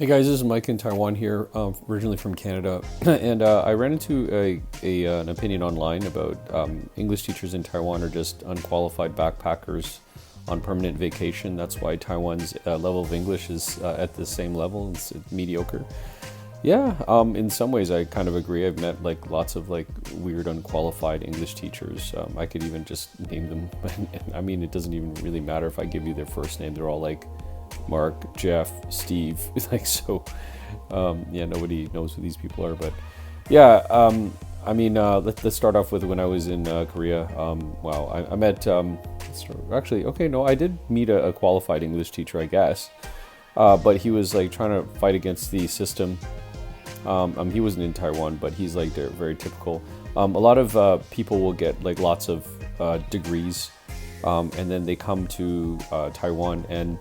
Hey guys, this is Mike in Taiwan here, originally from Canada, and I ran into an opinion online about English teachers in Taiwan are just unqualified backpackers on permanent vacation. That's why Taiwan's level of English is at the same level. It's mediocre. Yeah, in some ways I kind of agree. I've met like lots of like weird unqualified English teachers. I could even just name them. I mean, it doesn't even really matter if I give you their first name. They're all like Mark, Jeff, Steve, like so. Yeah, nobody knows who these people are, but yeah. I mean, let's start off with when I was in Korea. Wow, I met. Actually, okay, no, I did meet a qualified English teacher, I guess, but he was like trying to fight against the system. He wasn't in Taiwan, but he's like they're very typical. A lot of people will get like lots of degrees, and then they come to Taiwan, and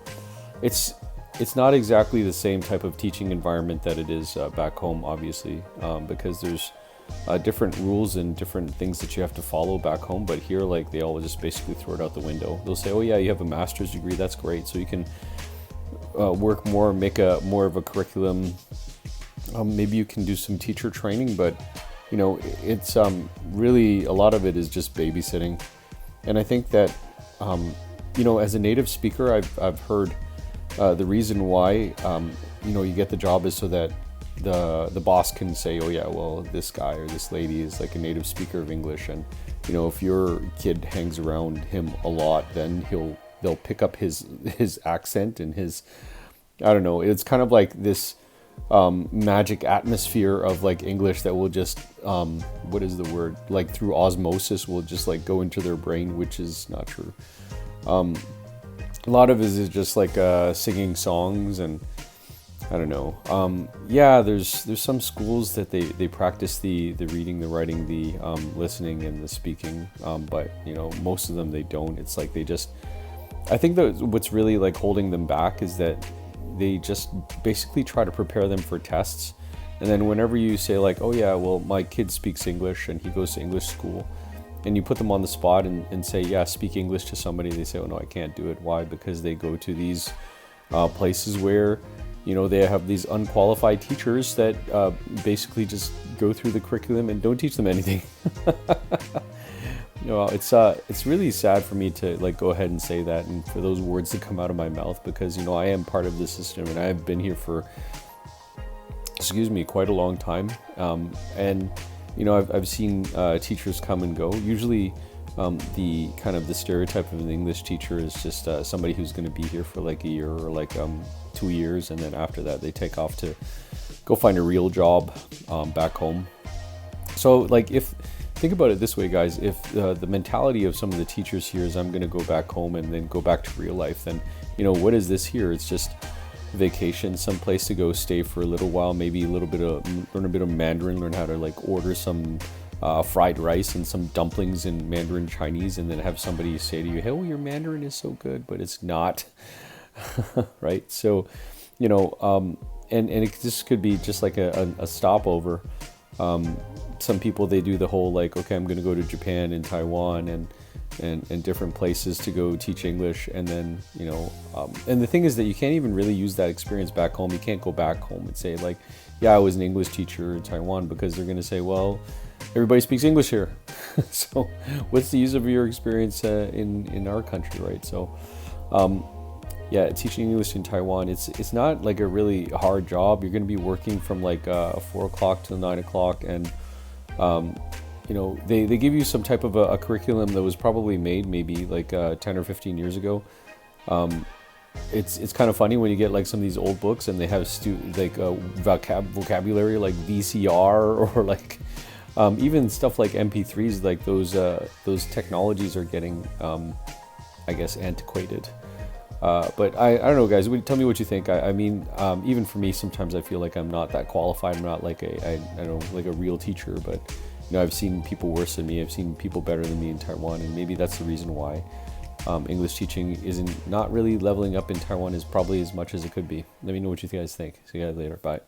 it's not exactly the same type of teaching environment that it is back home, obviously, because there's different rules and different things that you have to follow back home. But here, like, they all just basically throw it out the window. They'll say, "Oh yeah, you have a master's degree. That's great. So you can work more, make a more of a curriculum. Maybe you can do some teacher training, but you know, it's really a lot of it is just babysitting." And I think that you know, as a native speaker, I've heard. The reason why you know you get the job is so that the boss can say, oh yeah, well, this guy or this lady is like a native speaker of English, and you know, if your kid hangs around him a lot, then they'll pick up his accent and his, I don't know, it's kind of like this magic atmosphere of like English that will just what is the word, like through osmosis will just like go into their brain, which is not true. A lot of it is just like singing songs, and I don't know. Yeah, there's some schools that they practice the reading, the writing, the listening, and the speaking. But you know, most of them they don't. It's like they just. I think that what's really like holding them back is that they just basically try to prepare them for tests, and then whenever you say like, oh yeah, well, my kid speaks English and he goes to English school, and you put them on the spot and say, yeah, speak English to somebody, they say, oh no, I can't do it. Why? Because they go to these places where, you know, they have these unqualified teachers that basically just go through the curriculum and don't teach them anything. You know, it's really sad for me to like go ahead and say that, and for those words to come out of my mouth, because, you know, I am part of the system and I have been here for, excuse me, quite a long time. And you know, I've seen teachers come and go. Usually the kind of the stereotype of an English teacher is just somebody who's going to be here for like a year or like 2 years, and then after that they take off to go find a real job back home. So like, think about it this way, guys, if the mentality of some of the teachers here is I'm going to go back home and then go back to real life, then, you know, what is this here? It's just vacation, some place to go stay for a little while, maybe learn a bit of Mandarin, learn how to like order some fried rice and some dumplings in Mandarin Chinese, and then have somebody say to you, hey, oh, your Mandarin is so good, but it's not. Right? So, you know, and this could be just like a stopover. Some people, they do the whole like, okay, I'm going to go to Japan and Taiwan and different places to go teach English, and then, you know, and the thing is that you can't even really use that experience back home. You can't go back home and say like, yeah, I was an English teacher in Taiwan, because they're going to say, well, everybody speaks English here. So what's the use of your experience in our country, right? So yeah, teaching English in Taiwan, it's not like a really hard job. You're going to be working from like 4 o'clock to 9 o'clock, and you know, they give you some type of a curriculum that was probably made maybe like 10 or 15 years ago. It's kind of funny when you get like some of these old books and they have vocabulary like VCR, or like even stuff like MP3s. Like those technologies are getting, I guess, antiquated. But I don't know, guys. Tell me what you think. I mean, even for me, sometimes I feel like I'm not that qualified. I'm not like I don't know, like a real teacher. But you know, I've seen people worse than me. I've seen people better than me in Taiwan, and maybe that's the reason why English teaching isn't not really leveling up in Taiwan as probably as much as it could be. Let me know what you guys think. See you guys later. Bye.